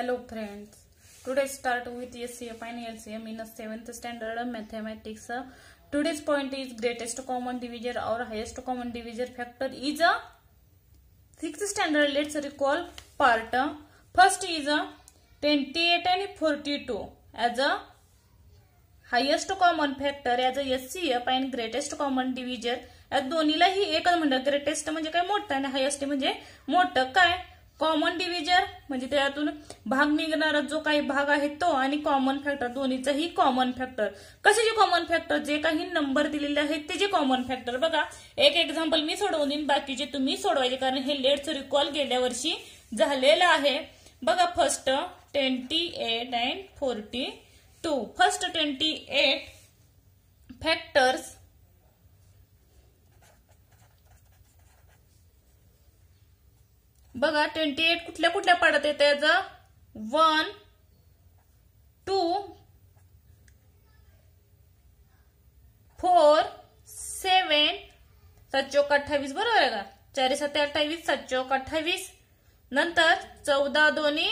Hello friends, today start with SCF and LCM in a 7th standard mathematics. Today's point is greatest common divisor or highest common divisor factor is a 6th standard. Let's recall part. First is a 28 and 42 as a highest common factor as a SCF and greatest common divisor. या दोन्हीलाही एकच म्हणतात. Greatest म्हणजे काय मोठा आणि highest म्हणजे मोठं. काय कॉमन डिव्हिजर म्हणजे त्यातून भाग निघणारा जो काही भाग आहे तो आणि कॉमन फॅक्टर दोन्हीचाही कॉमन फॅक्टर. कशाचे कॉमन फॅक्टर? जे काही नंबर दिलेले आहेत त्याचे कॉमन फॅक्टर. बघा एक एक्झाम्पल मी सोडवून देईन, बाकीचे तुम्ही सोडवायचे कारण हे लेट्स रिकॉल गेल्या वर्षी झालेलं आहे. बघा फर्स्ट 28 and 42. फर्स्ट 28 फॅक्टर्स बघा 28 कुठल्या कुठल्या पाड्यात येते? 1 2 4 7 7 चौक 28 बरोबर आहे का? 4 7 28 7 चौक 28 नंतर 14 दोन्ही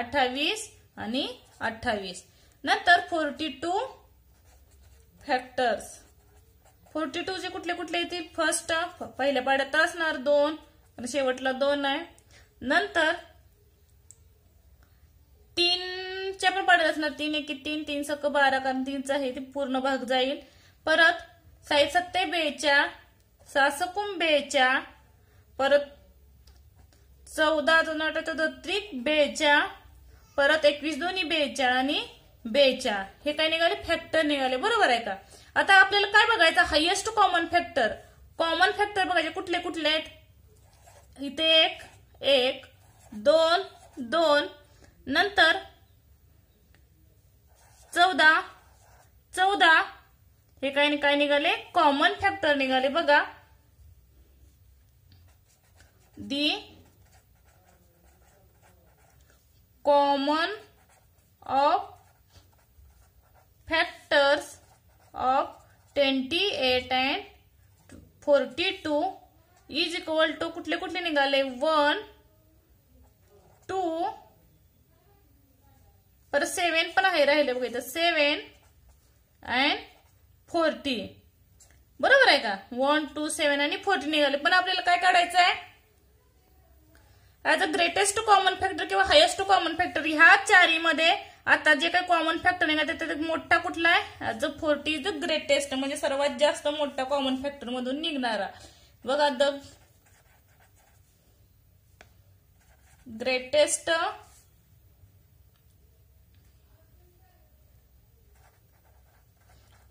28 आणि 28 नंतर 42 फॅक्टर्स. 42 चे कुठले कुठले येतील? फर्स्ट पहिल्या पाड्यात असणार 2 आणि शेवटला 2 आहे. नंतर 3 च्या पण पाड्यात असणार 3 1 3 3 सक 12 कारण 3 चा आहे ते पूर्ण भाग जाईल. परत 6 7 42 6 सकून 42 परत 14 त्रिक 42 परत 21 दोन्ही 42 आणि 42 हे काय निघाले? फॅक्टर निघाले. बरोबर आहे का? आता आपल्याला काय बघायचं? Highest common factor. Common factor बघायचे कुठले कुठले आहेत? इथे 1 2 2 नंतर 14 हे काय निघाले? कॉमन फॅक्टर निघाले. बघा the common of factors of 28 and 42 is equal to कुठले कुठले निघाले? 1 2 पर 7 पण आहे राहिले बघा इथं 7 and 40 बरोबर आहे का? 1 2 7 आणि 40 निघाले. पण आपल्याला काय काढायचं आहे? As a greatest common factor किंवा हायेस्ट कॉमन फॅक्टर. ह्या चारीमध्ये आता जे काही कॉमन फॅक्टर निघाले त्यात मोठा कुठला आहे? As a 40 is the greatest म्हणजे सर्वात जास्त मोठा कॉमन फॅक्टर मधून निघणारा. बघा the greatest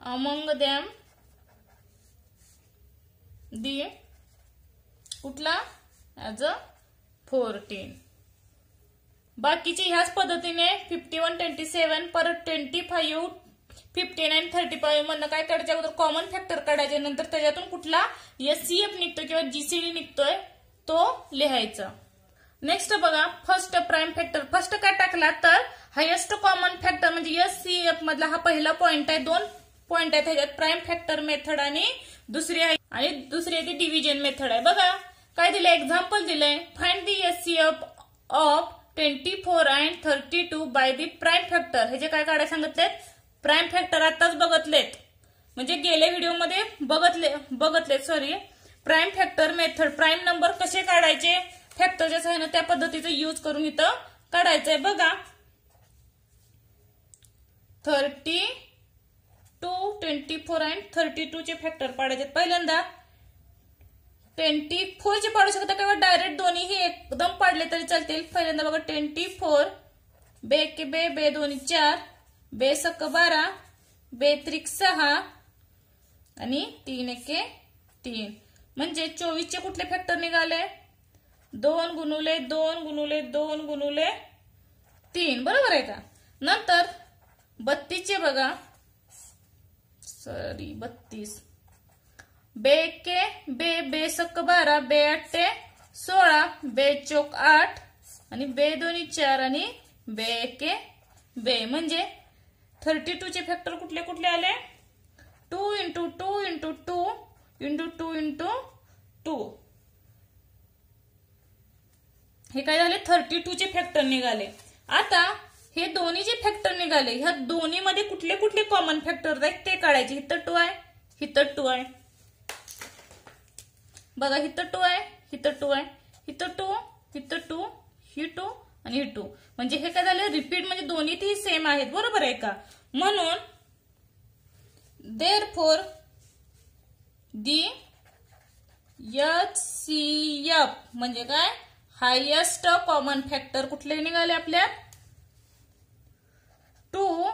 among them the कुठला? As a 14. बाकीचे ह्याच पद्धतीने 51 27 परत 25 15 आणि 35 मधनं काय काढायच्या अगोदर कॉमन फॅक्टर काढायचे. नंतर त्याच्यातून कुठला एससीएफ निघतोय किंवा जीसीडी निघतोय तो लिहायचा. नेक्स्ट बघा फर्स्ट प्राइम फॅक्टर. फर्स्ट काय टाकला तर हायेस्ट कॉमन फॅक्टर म्हणजे एससीएफ मधला हा पहिला पॉइंट आहे. 2 पॉइंट आहेत ह्याच्यात प्राइम फॅक्टर मेथड आणि दुसरी आहे ती डिव्हिजन मेथड आहे. बघा काय दिलंय? एक्झाम्पल दिलंय. Find the SCF of 24 and 32 by the prime factor. हे जे काय काढायला सांगितलेत? प्राइम फॅक्टर आताच बघतलेत म्हणजे गेल्या व्हिडिओमध्ये बघतलेत sorry. Prime factor method prime number कसे काढायचे फॅक्टरच्या सहाय्याने त्या पद्धतीचं यूज करून इथं काढायचंय. बघा 32 24 and 32 चे फॅक्टर पाडायचे. पहिल्यांदा 24 चे पाडू शकता किंवा डायरेक्ट दोन्हीही एकदम पाडले तरी चालतील. पहिल्यांदा बघा 24 बे के बे दोन्ही 4 बे सक 12 बे त्रिक 6 आणि 3 1 3 म्हणजे 24 चे कुठले फॅक्टर निघाले? 2 गुणुले 2 गुणुले 2 गुणुले 3 बरोबर आहे का? नंतर 32 चे बघा सॉरी 32 बे के बे सक 12 बे 8 16 बे चौक 8 आणि बे दोन्ही 4 आणि बे के बे म्हणजे 32 चे फॅक्टर कुठले कुठले आले? 2 into 2 into 2 into 2 into 2 हे काय झाले 32 चे फॅक्टर निघाले. आता हे दोन्ही जे फॅक्टर निघाले ह्या दोन्ही मध्ये कुठले कुठले कॉमन फॅक्टर आहेत ते काढायचे. इथं 2 आहे, इथं 2 आहे. बघा इथं 2 आहे, इथं 2 आहे, इथं 2, इथं 2, ही 2 आणि ही 2. म्हणजे हे काय झालं रिपीट म्हणजे दोन्ही सेम आहेत. बरोबर आहे का? म्हणून देअरफॉर दी HCF म्हणजे काय हायेस्ट कॉमन फॅक्टर कुठले निघाले आपल्या 2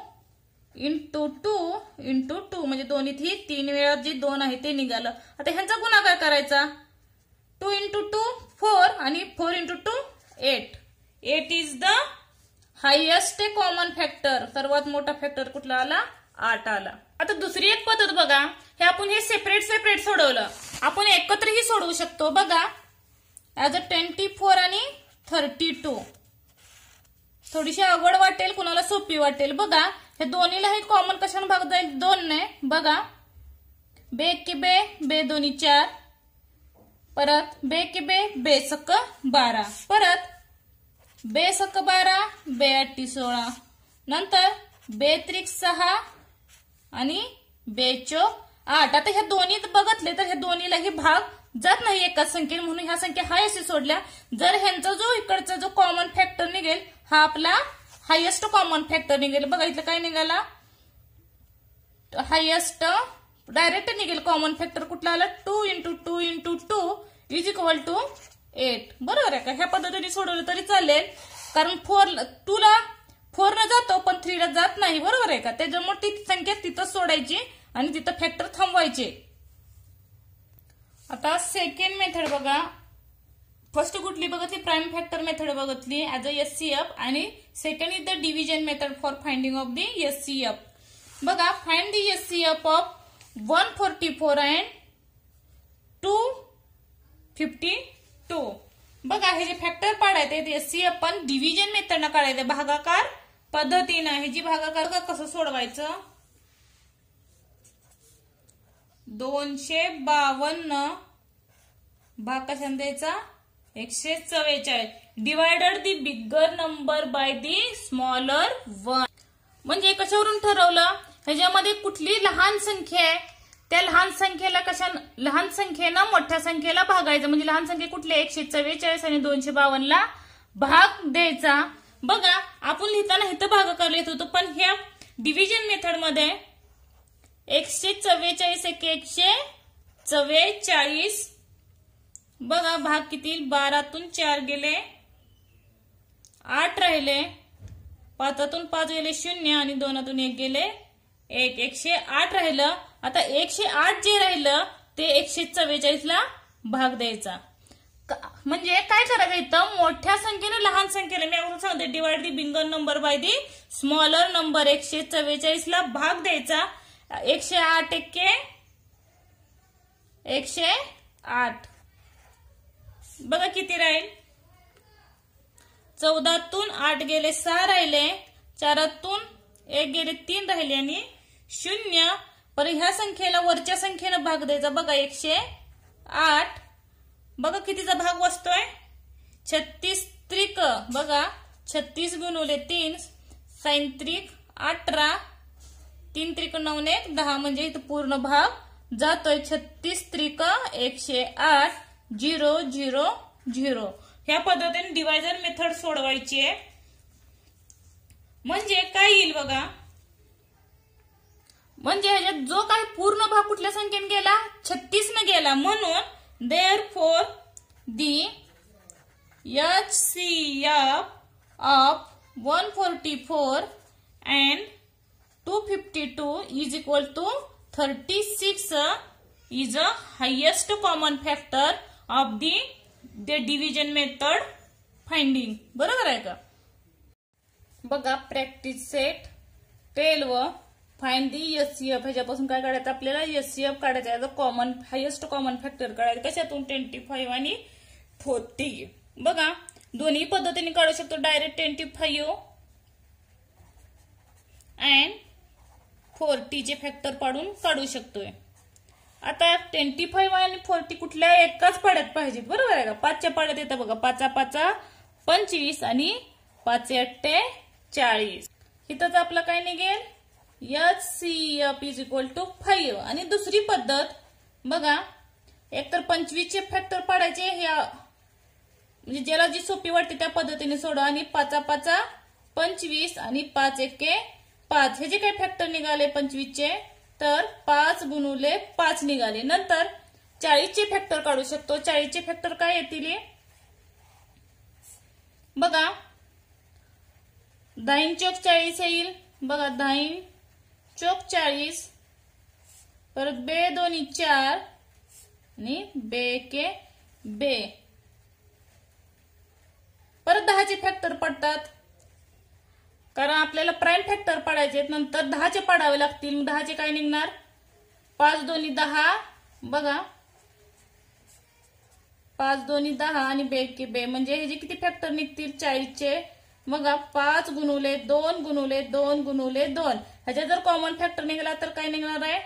इंटू 2 इंटू 2 म्हणजे दोन्ही 3 वेळा जे 2 आहे ते निघालं. आता ह्यांचा गुणाकार करायचा. 2 इंटू 2 4 आणि 4 into 2 8. 8 is the highest common factor. सर्वात मोठा फॅक्टर कुठला आला 8 आला. आता दुसरी एक पद्धत बघा. हे आपण हे सेपरेट सेपरेट सोडवलं. आपण एकत्रही सोडवू शकतो. बघा ऍज अ 24 आणि 32. थोडीशी अवघड वाटेल, कुणाला सोपी वाटेल. बघा हे दोन्हीला हे कॉमन कशाने भाग जाईल 2 ने. बघा बे की बे, बे दोन्ही 4, परत बे की बे, बे सक 12, परत बे सक 12, बे 8 16, नंतर बे त्रिक 6 आणि बे चौक 8. आता ह्या दोन्ही बघितले तर ह्या दोन्हीलाही भाग जात नाही एकाच संख्येने, म्हणून ह्या संख्या हाय अशी सोडल्या. जर ह्यांचा जो इकडचा जो कॉमन फॅक्टर निघेल हा आपला हायेस्ट कॉमन फॅक्टर निघेल. बघा इथलं काय निघाला हायेस्ट डायरेक्ट निघेल कॉमन फॅक्टर कुठला आला 2 into 2 into 2 is equal to 8. बरोबर आहे का? ह्या पद्धतीने सोडवलं तरी चालेल, कारण 2 ला 4 न जातो पण 3 ला जात नाही. बरोबर आहे का? त्याच्यामुळे ती संख्या तिथं सोडायची आणि तिथं फॅक्टर थांबवायचे. आता सेकंड मेथड बघा. फर्स्ट कुठली बघितली प्राइम फॅक्टर मेथड बघितली ऍज अ HCF आणि second is the division method for finding of the HCF. बघा find the HCF of 144 and 252. बघा हे जे फॅक्टर पाडायचे HCF पण डिव्हिजन मेथडनं काढायचे भागाकार पद्धतीनं. हे जी भागाकार कसं सोडवायचं 252 भाग कशाने द्यायचा 144 divided the bigger number by the smaller one. म्हणजे कशावरून ठरवलं ह्याच्यामध्ये कुठली लहान संख्या आहे त्या लहान संख्येला लहान संख्येनं मोठ्या संख्येला भागायचं. म्हणजे लहान संख्या कुठली 144 आणि 252 ला भाग द्यायचा. बघा आपण लिहिताना इथं भागाकार लिहित होतो पण ह्या डिव्हिजन मेथड मध्ये 144 एक 144. बघा भाग किती 12तून 4 गेले 8 राहिले, 5तून 5 गेले 0 आणि 2तून 1 गेले 1. 108 राहिलं. आता 108 जे राहिलं ते 144 ला भाग द्यायचा. म्हणजे काय करायचं इथं मोठ्या संख्येने लहान संख्येला मी अगोदर सांगते divide the bigger number by the smaller number 144 ला भाग द्यायचा. 108 एक्के 108. बघा किती राहील 14तून 8 गेले 6 राहिले, 4तून 1 गेले 3 राहिले आणि 0. पर ह्या संख्येला वरच्या संख्येनं भाग द्यायचा. बघा 108. बघा कितीचा भाग बसतोय 36 त्रिक. बघा 36 गुणुले 3 साइन त्रिक 18, 3 त्रिक 9 1 10 म्हणजे इथं पूर्ण भाग जातोय 36 त्रिक 108 0 0 0. ह्या पद्धतीने डिवायजर मेथड सोडवायची आहे. म्हणजे काय येईल बघा म्हणजे ह्याच्यात जो काही पूर्ण भाग कुठल्या संख्येने गेला 36 ने गेला. म्हणून therefore the HCF of 144 and 252 is equal to 36 is a highest common factor of the division method finding. बरोबर आहे का? बघा practice set 12 find the HCF. ह्याच्यापासून काय काढायचं आपल्याला HCF काढायचं आहे. कॉमन हायेस्ट कॉमन फॅक्टर काढायचं. कशातून 25 आणि 40. बघा दोन्ही पद्धतीने काढू शकतो. डायरेक्ट 25 अँड 40 चे फॅक्टर पाडून काढू शकतोय. आता 25 आणि 40 कुठल्या एकाच पाड्यात पाहिजे. बरोबर आहे का? 5च्या पाड्यात येतं बघा 5 5 25 आणि 5 8 40. इथंच आपलं काय निघेल HCF इज इक्वल टू 5. आणि दुसरी पद्धत बघा, एकतर 25 चे फॅक्टर पाडायचे, ह्या म्हणजे ज्याला जी सोपी वाटते त्या पद्धतीने सोडा. आणि 5 5 25 आणि 5 1 5 हे जे काही फॅक्टर निघाले 25 चे, तर 5 गुणुले 5 निघाले. नंतर 40 चे फॅक्टर काढू शकतो. 40 चे फॅक्टर काय येतील बघा, 10 चौक 40 येईल बघा, 10 चौक 40, परत बे दोन्ही 4 आणि बे के बे, परत 10 चे फॅक्टर पडतात, कारण आपल्याला प्राईम फॅक्टर पडायचे. नंतर 10 चे पाडावे लागतील. 10 चे काय निघणार, 5 दोन्ही 10 बघा, 5 दोन्ही 10 आणि बे के बे, म्हणजे हे जे किती फॅक्टर निघतील 40 चे बघा, 5 गुणुले 2 गुणुले 2 गुणुले 2. ह्याच्या जर कॉमन फॅक्टर निघाला तर काय निघणार आहे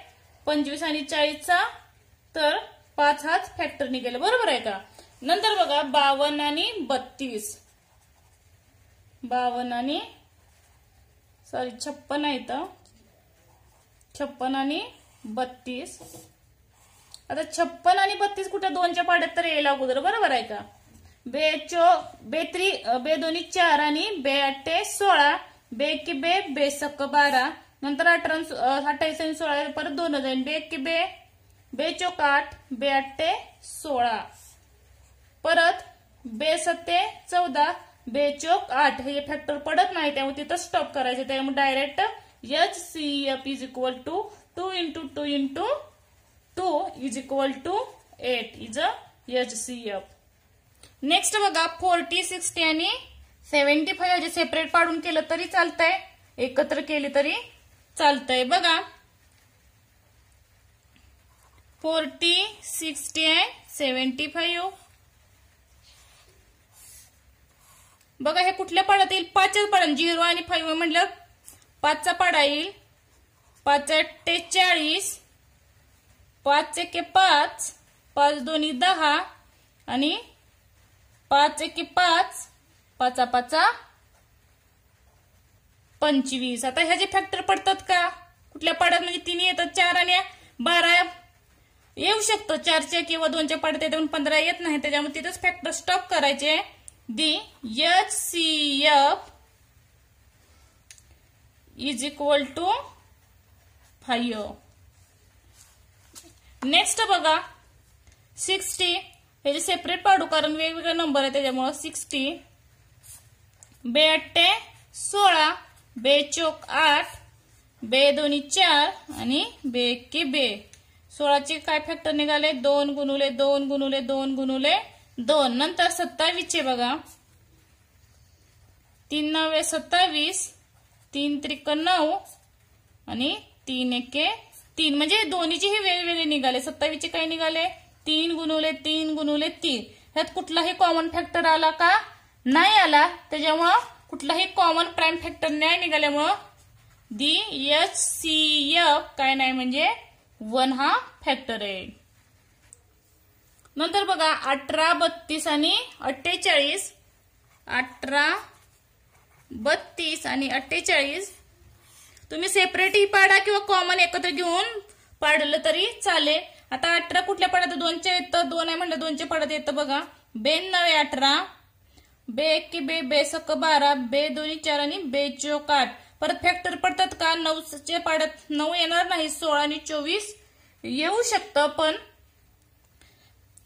25 आणि 40 चा, तर 5 हाच फॅक्टर निघेल. बरोबर आहे का. नंतर बघा 52 आणि 32, 52 आणि 56 आहे इथं, 56 आणि 32. आता 56 आणि 32 कुठे 2च्या पाड्यात तर यायला अगोदर. बरोबर आहे का. बे दोन्ही 4 आणि बे 8 16, बे की बे, बे सक 12, नंतर 28 आणि 16 परत 2 जाईल, बे की बे, बे चौक 8, बे 8 16, परत बे 7 14, बे चौक 8. हे फॅक्टर पडत नाही त्यामुळे तिथं स्टॉप करायचे. त्यामुळे direct HCF is equal to 2 × 2 × 2 is equal to 8 is HCF. Next बघा 40 60 आणि 75 जे सेपरेट पाडून केलं तरी चालतंय, एकत्र केले तरी चालतंय. बघा 40 60 आणि 75 बघा, हे कुठल्या पाड्यात येईल 5च पाडा. 0 आणि 5 म्हटलं 5चा पाडा येईल, 5 8 40, 5 1 5, 5 दोन्ही 10 आणि 5 1 5, 5 5 25. आता ह्याचे फॅक्टर पडतात का कुठल्या पाड्यात, म्हणजे 3 येतात, 4 आणि 12 येऊ शकतो, 4च्या किंवा 2च्या पाड्यात येतात, 15 येत नाही. त्याच्यामुळे तिथेच फॅक्टर स्टॉप करायचे. The HCF is equal to 5. Next बघा 60, हे जे सेपरेट पाडू कारण वेगवेगळे नंबर आहे त्याच्यामुळे 60, बे 8 16, बे चौक 8, बे दोन्ही 4 आणि बे की बे. 16 चे काय फॅक्टर निघाले 2 गुणुले 2 गुणुले 2 गुणुले 2. नंतर 27 चे बघा, 3 9 27, 3 त्रिक 9 आणि 3 1 3, म्हणजे दोन्हीचेही वेगवेगळे निघाले. 27 चे काय निघाले 3 गुणुले 3 गुणुले 3. ह्यात कुठलाही कॉमन फॅक्टर आला का नाही आला, त्याच्यामुळं कुठलाही कॉमन प्राईम फॅक्टर नाही निघाल्यामुळं दी HCF काय नाही म्हणजे 1 हा फॅक्टर आहे. नंतर बघा 18 32 आणि 48, 18 32 आणि 48 तुम्ही सेपरेटही पाडा किंवा कॉमन एकत्र घेऊन पाडलं तरी चालेल. आता 18 कुठल्या पाड्यात 2च्या येतं, 2 आहे म्हणलं 2च्या पाड्यात येतं बघा, 9 18, बे 1 बे, बे सक 12, बे दोन्ही 4 आणि बे चौक 8. परत फॅक्टर पडतात का 9च्या पाड्यात 9 येणार नाही, 16 आणि 24 येऊ शकतं पण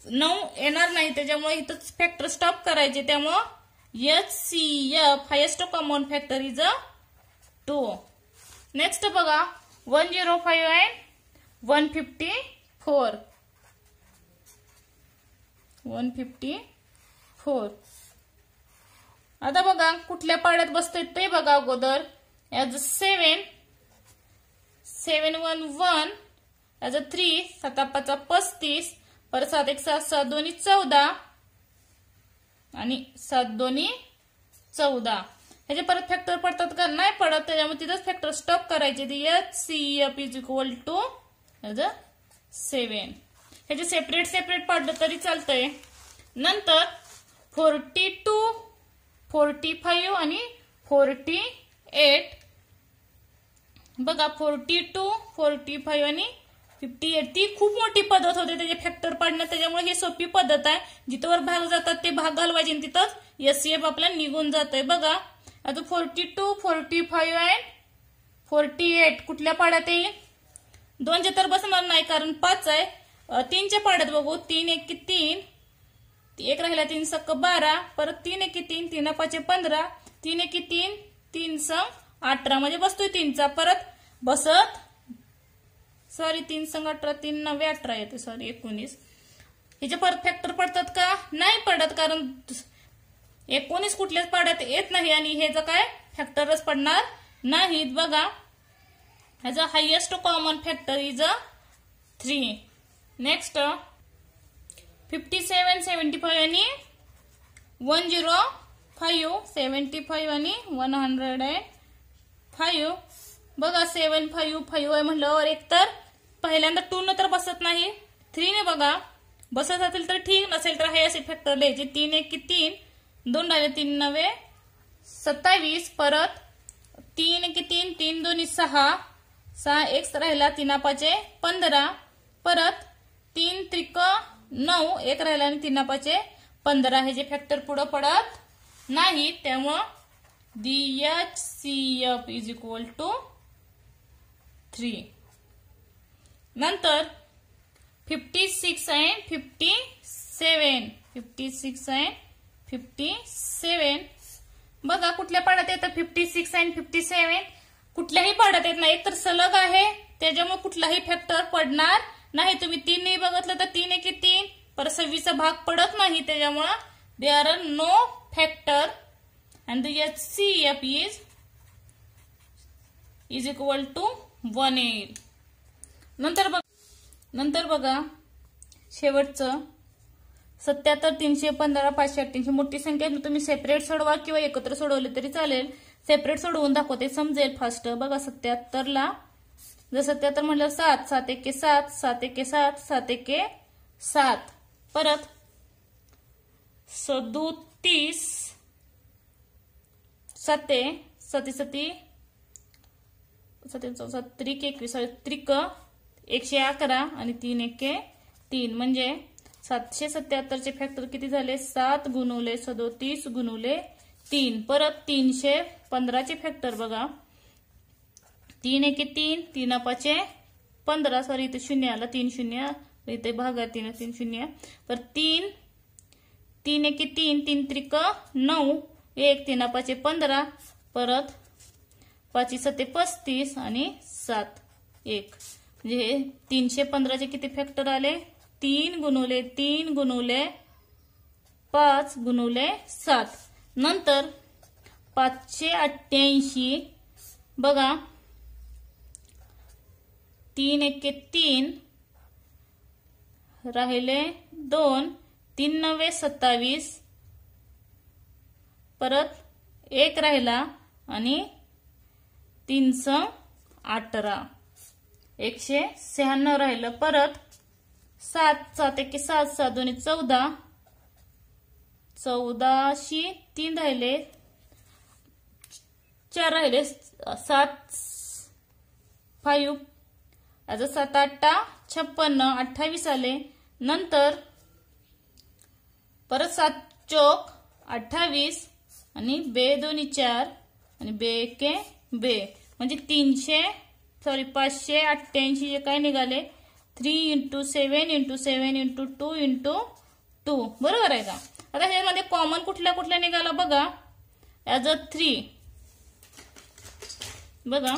9 येणार नाही, त्याच्यामुळे इथंच फॅक्टर स्टॉप करायचे. त्यामुळं HCF highest common factor is 2. Next बघा 105 आणि 154, 154. आता बघा कुठल्या पाड्यात बसतंय ते बघा अगोदर. ॲज 7 7 1 1, ॲज 3 7 5 35, परत 7 1 7 7 दोन्ही 14 आणि 7 दोन्ही 14. ह्याचे परत फॅक्टर पडतात का नाही पडत, त्याच्यामुळे तिथंच फॅक्टर स्टॉप करायचे. HCF is equal to 7. ह्याचे सेपरेट पाडलं तरी चालतंय. नंतर 42 45 आणि 48. बघा 42, 45 आणि 58. ती खूप मोठी पद्धत होते त्याचे फॅक्टर पाडणं, त्याच्यामुळे ही सोपी पद्धत आहे. जिथवर भाग जातात ते भाग घालवायचे, तिथंच एचसीएफ आपला निघून जातोय. बघा आता 42, 45 आणि 48 कुठल्या पाड्यात येईल? 2च्या तर बसणार नाही कारण 5 आहे. 3च्या पाड्यात बघू. 3 1 3, 1 राहिला 3 सक 12, परत 3 1 3, 3 5 15, 3 1 3, 3 संग 18 म्हणजे बसतोय 3चा. परत बसत 3 संग 18, 3 9 18 येते 19. ह्याचे परत फॅक्टर पडतात का? नाही पडत कारण 19 कुठल्याच पाड्यात येत नाही आणि ह्याचं काय फॅक्टरच पडणार नाहीत. बघा ह्याचा highest common factor is 3. Next 57, 75 आणि 105, 75 आणि 105. बघा 7 5 5 आहे म्हटल्यावर एक तर पहिल्यांदा 2 न तर बसत नाही, 3 ने बघा बसत असेल तर ठीक, नसेल तर हे असे फॅक्टर लिहायचे. 3 1 3, 2 राहिले 3 9 27, परत 3 1 3, 3 2 6, 6 1 राहिला 3 5 15, परत 3 त्रिक 9, 1 राहिला आणि 3 5 15. हे जे फॅक्टर पुढे पडत नाही, त्यामुळं DHCF इज इक्वल टू 3. नंतर 56 and 57, 56 and 57. बघा कुठल्या पाड्यात येतं 56 and 57? कुठल्याही पाड्यात येत नाही. एक तर सलग आहे त्याच्यामुळे कुठलाही फॅक्टर पडणार नाही. तुम्ही 3 नाही बघितलं तर 3 1 3, पर 26चा भाग पडत नाही, त्याच्यामुळे there are no factor and the HCF is equal to 1 येईल. नंतर बघा शेवटचं 77, 315, 588. मोठी संख्या तुम्ही सेपरेट सोडवा किंवा एकत्र सोडवले तरी चालेल. सेपरेट सोडवून दाखवते समजेल फास्ट. बघा 77 ला जर 77 म्हटलं 7, 7 1 7, 7 1 7, 7 1 7, परत 37 7 7 7 त्रिक 21 त्रिक 111 आणि 3 1 3 म्हणजे 777 चे फॅक्टर किती झाले? 7 गुणुले 37 गुणुले 3. परत 315 चे फॅक्टर बघा 3 1 3, 3 5 15, सॉरी इथे 0 आला, 3 0 इथे भागा 3 3 0, पर 3 3 1 3, 3 त्रिक 9, 1 3 5 15, परत 5 7 35 आणि 7 1 म्हणजे 315 चे किती फॅक्टर आले? 3 गुणुले 3 गुणुले 5 गुणुले 7. नंतर 588 बघा 3 1 3 राहिले 2, 3 9 27, परत 1 राहिला आणि 3 18, 196 राहिलं. परत 7 7 1 7, 7 2 14, 14शी 3 राहिले, 4 राहिले, 7 5 आज 7 8 56, 28 आले. नंतर परत 7 चौक 28 आणि 2 2 4 आणि 2 1 2 म्हणजे 588 जे काय निघाले 3 × 7 × 7 × 2 × 2 बरोबर आहे का? आता ह्यामध्ये कॉमन कुठल्या कुठल्या निघाला बघा. ॲज अ 3 बघा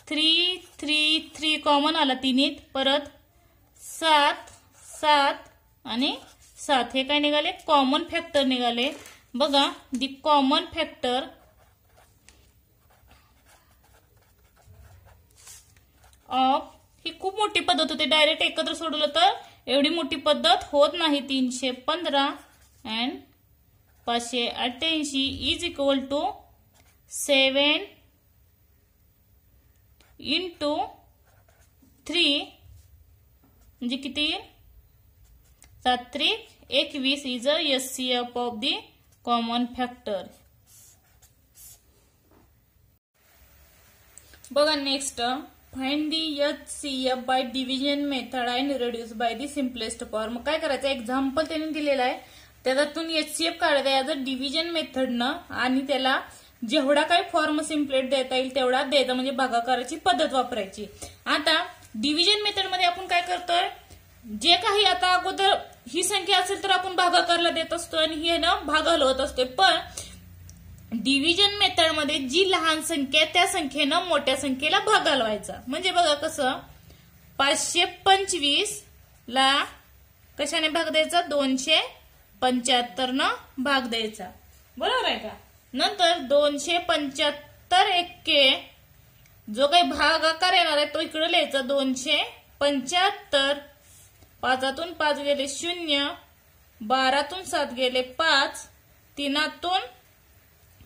3 3 3 कॉमन आला 3. परत 7 7 आणि 7 हे काय निघाले? कॉमन फॅक्टर निघाले. बघा दी कॉमन फॅक्टर ऑफ ही खूप मोठी पद्धत होती. डायरेक्ट एकत्र सोडवलं तर एवढी मोठी पद्धत होत नाही. 315 and 588 इज इक्वल टू 7 × 3 म्हणजे किती? 7 3 21 is a HCF of the common factor. बघा next, find the HCF by division method and reduce by the simplest form. काय करायचं, एक्झाम्पल त्यांनी दिलेलं आहे त्याच्यातून HCF काढायचा याचा डिव्हिजन मेथडनं आणि त्याला जेवढा काही फॉर्म सिम्पलेट देता येईल तेवढा द्यायचा, म्हणजे भागाकाराची पद्धत वापरायची. आता डिव्हिजन मेथड मध्ये आपण काय करतोय, जे काही आता अगोदर ही संख्या असेल तर आपण भागाकारला देत असतो आणि हे ना भाग हलवत असतो. पण डिव्हिजन मेथड मध्ये जी लहान संख्या त्या संख्येनं मोठ्या संख्येला भाग हलवायचा. म्हणजे बघा कसं, 525 ला कशाने भाग द्यायचा, 275 न भाग द्यायचा. बरोबर आहे का. नंतर 275 एक्के जो काही भागाकार येणार आहे तो इकडे लिहायचा 275. 5तून 5 गेले 0, 12तून 7 गेले 5, 3तून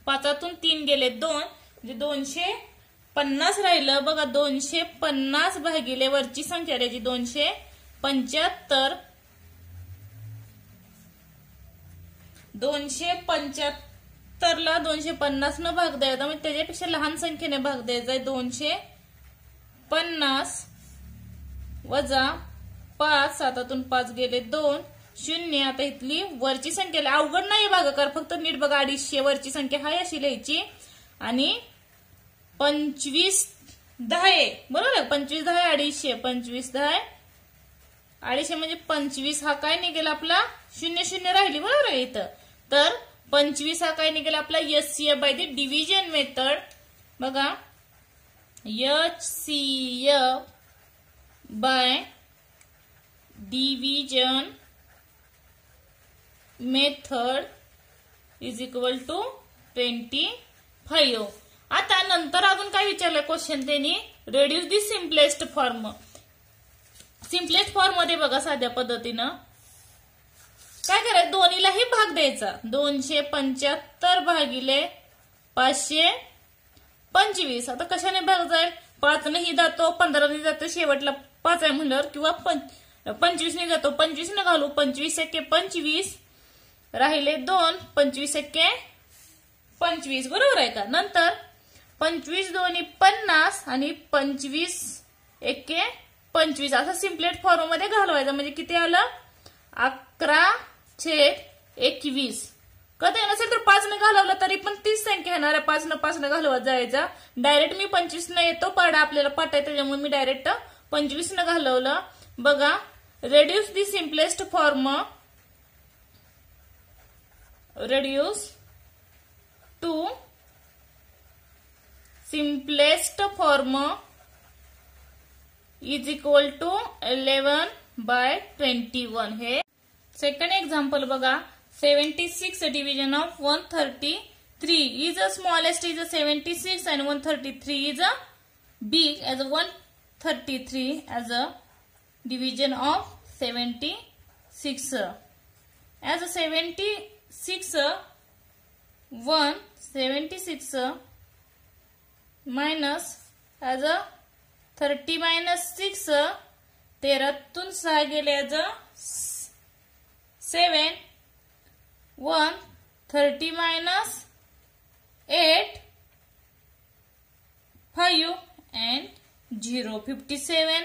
5तून 3 गेले 2, म्हणजे 250 राहिलं. बघा 250 भागिले वरची संख्या द्यायची 275. 275 ला 250 न भाग द्यायचा, म्हणजे त्याच्यापेक्षा लहान संख्येने भाग द्यायचा. 250 वजा 5, 7तून 5 गेले 2, 0. आता इथली वरची संख्या अवघड नाही भागाकार, फक्त नीट बघा. 250 वरची संख्या हाय अशी लिहायची आणि 25 10 बरोबर. 25 10 250, 25 10 250 म्हणजे 25 हा काय निघेल आपला 0 राहिली बरोबर आहे इथं. तर 25 हा काय निघेल आपला HCF by the division method. बघा HCF by division method is equal to 25. आता नंतर अजून काय विचारलं क्वेश्चन त्यांनी, reduce the simplest form. Simplest form मध्ये बघा साध्या पद्धतीनं काय करायचं, दोन्हीलाही भाग द्यायचा. 275 भागिले 525. आता कशाने भाग जाईल, 5 नाही जातो, 15 ने जातो, शेवटला 5 आहे म्हणल्यावर, किंवा 25 ने जातो, 25 न घालू. 25 एक्के 25 राहिले 2, 25 एक्के 25 बरोबर आहे का. नंतर 25 दोन्ही 50 आणि 25 एक्के 25 असं सिम्पलेट फॉर्म मध्ये घालवायचं. म्हणजे किती आलं, 11/21. कधी नसेल तर 5 ने घालवलं तरी पण तीच संख्या येणार आहे. 5 न घालवत जायचा. डायरेक्ट मी 25 न येतो, पाडा आपल्याला पाठाय त्याच्यामुळे मी डायरेक्ट 25 न घालवलं. बघा reduce the simplest form, reduce to simplest form is equal to 11/21. हे सेकंड एक्झाम्पल बघा. 76 division of 133 is a smallest is a 76 and 133 is a big as a 133 as a division of 76. As a 76 minus as a 30 minus 6, 13तून 6 गेले as a 7, 1 30 minus 8 5 and 0. 57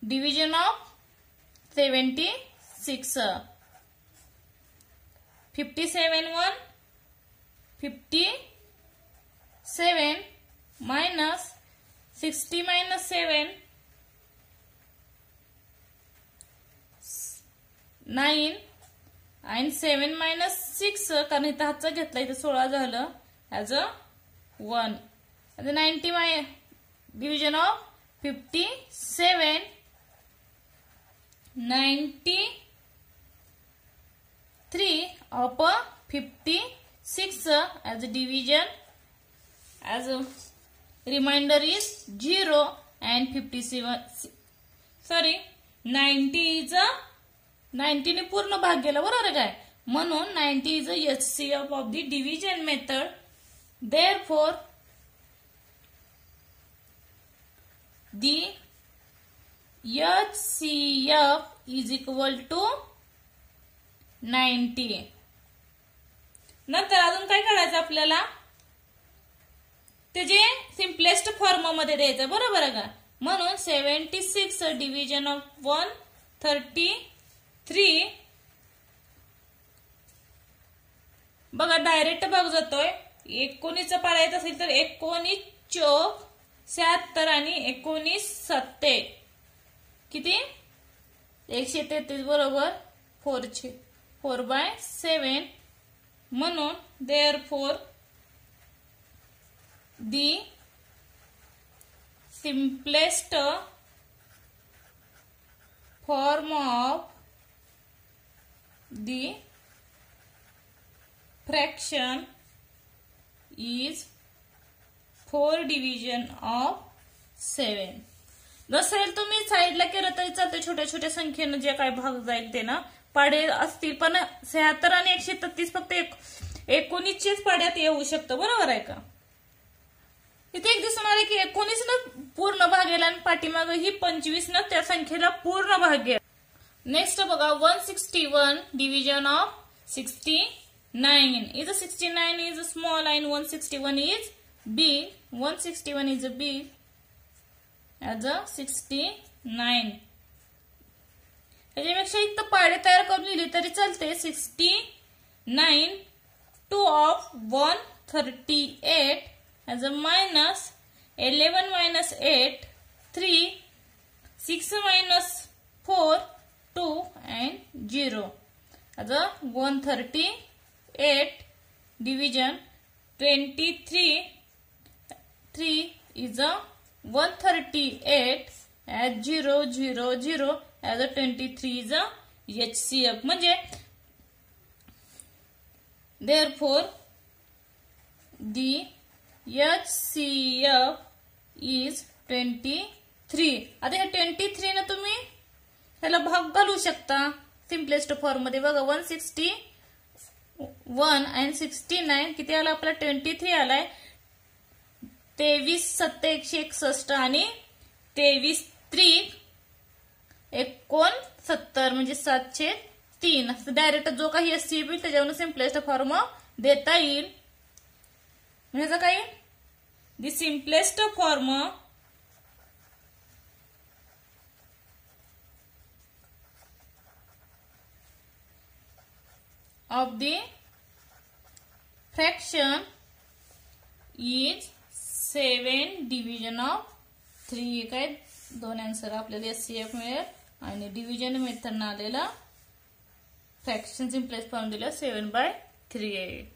division of 76. 57 1 57 minus 60 minus 7 9 and 7 minus 6 कारण इथं हातचा घेतला, इथं 16 झालं as a 1. 90 division of 57 93 of 56 as a division, as a remainder is 0 and 57 90 is a 90 ने पूर्ण भाग गेला बरोबर काय, म्हणून 90 is a HCF of the division method. Therefore the HCF is equal to 90. नंतर अजून काय करायचं आपल्याला, ते जे सिम्पलेस्ट फॉर्म मध्ये द्यायचं, बरोबर आहे का. म्हणून 76 डिव्हिजन ऑफ 133. बघा डायरेक्ट भाग जातोय. 19 पाडायचं असेल तर 19 चौक 76 आणि 19 सत्ते किती 133 बरोबर 4/7. म्हणून therefore the simplest form of the fraction is 4 division of 7. नसेल तुम्ही साईडला केलं तरी चालते, छोट्या छोट्या संख्येनं जे काय भाग जाईल ते ना पाडे असतील, पण 76 आणि 133 फक्त 19 पाड्यात येऊ शकतं, बरोबर आहे का. इथे एक दिसून आले की 19 न पूर्ण भाग गेला आणि पाठीमाग ही 25 न त्या संख्येला पूर्ण भाग गेला. नेक्स्ट बघा 161 division of 69. Is 69 is small and 161 is big. 161 is big as a 69. त्याच्यापेक्षा इथं पाडे तयार करून लिहिले तरी चालते. 69 2 of 138 as a minus 11 minus 8 3 6 minus 4 2 and 0 as a 138 division 23 3 is a 138 as 0 0 0 as a 23 is a HCF. म्हणजे therefore the HCF is 23. आता ह्या 23 ना तुम्ही ह्याला भाग घालू शकता सिम्पलेस्ट फॉर्म मध्ये. बघा 161 and 69 किती आला आपला 23 आलाय. 23 7 161 आणि 23 3 69 म्हणजे 703. असं डायरेक्ट जो काही HCF येईल त्याच्यावरून सिम्पलेस्ट फॉर्म देता येईल. म्हणजे काय the simplest form of the fraction is 7 division of 3. काय दोन आन्सर आपल्याला HCF मिळेल आणि डिव्हिजन मेथड आलेला फ्रॅक्शन सिम्पलेस्ट फॉर्म दिला 7/3 आहे.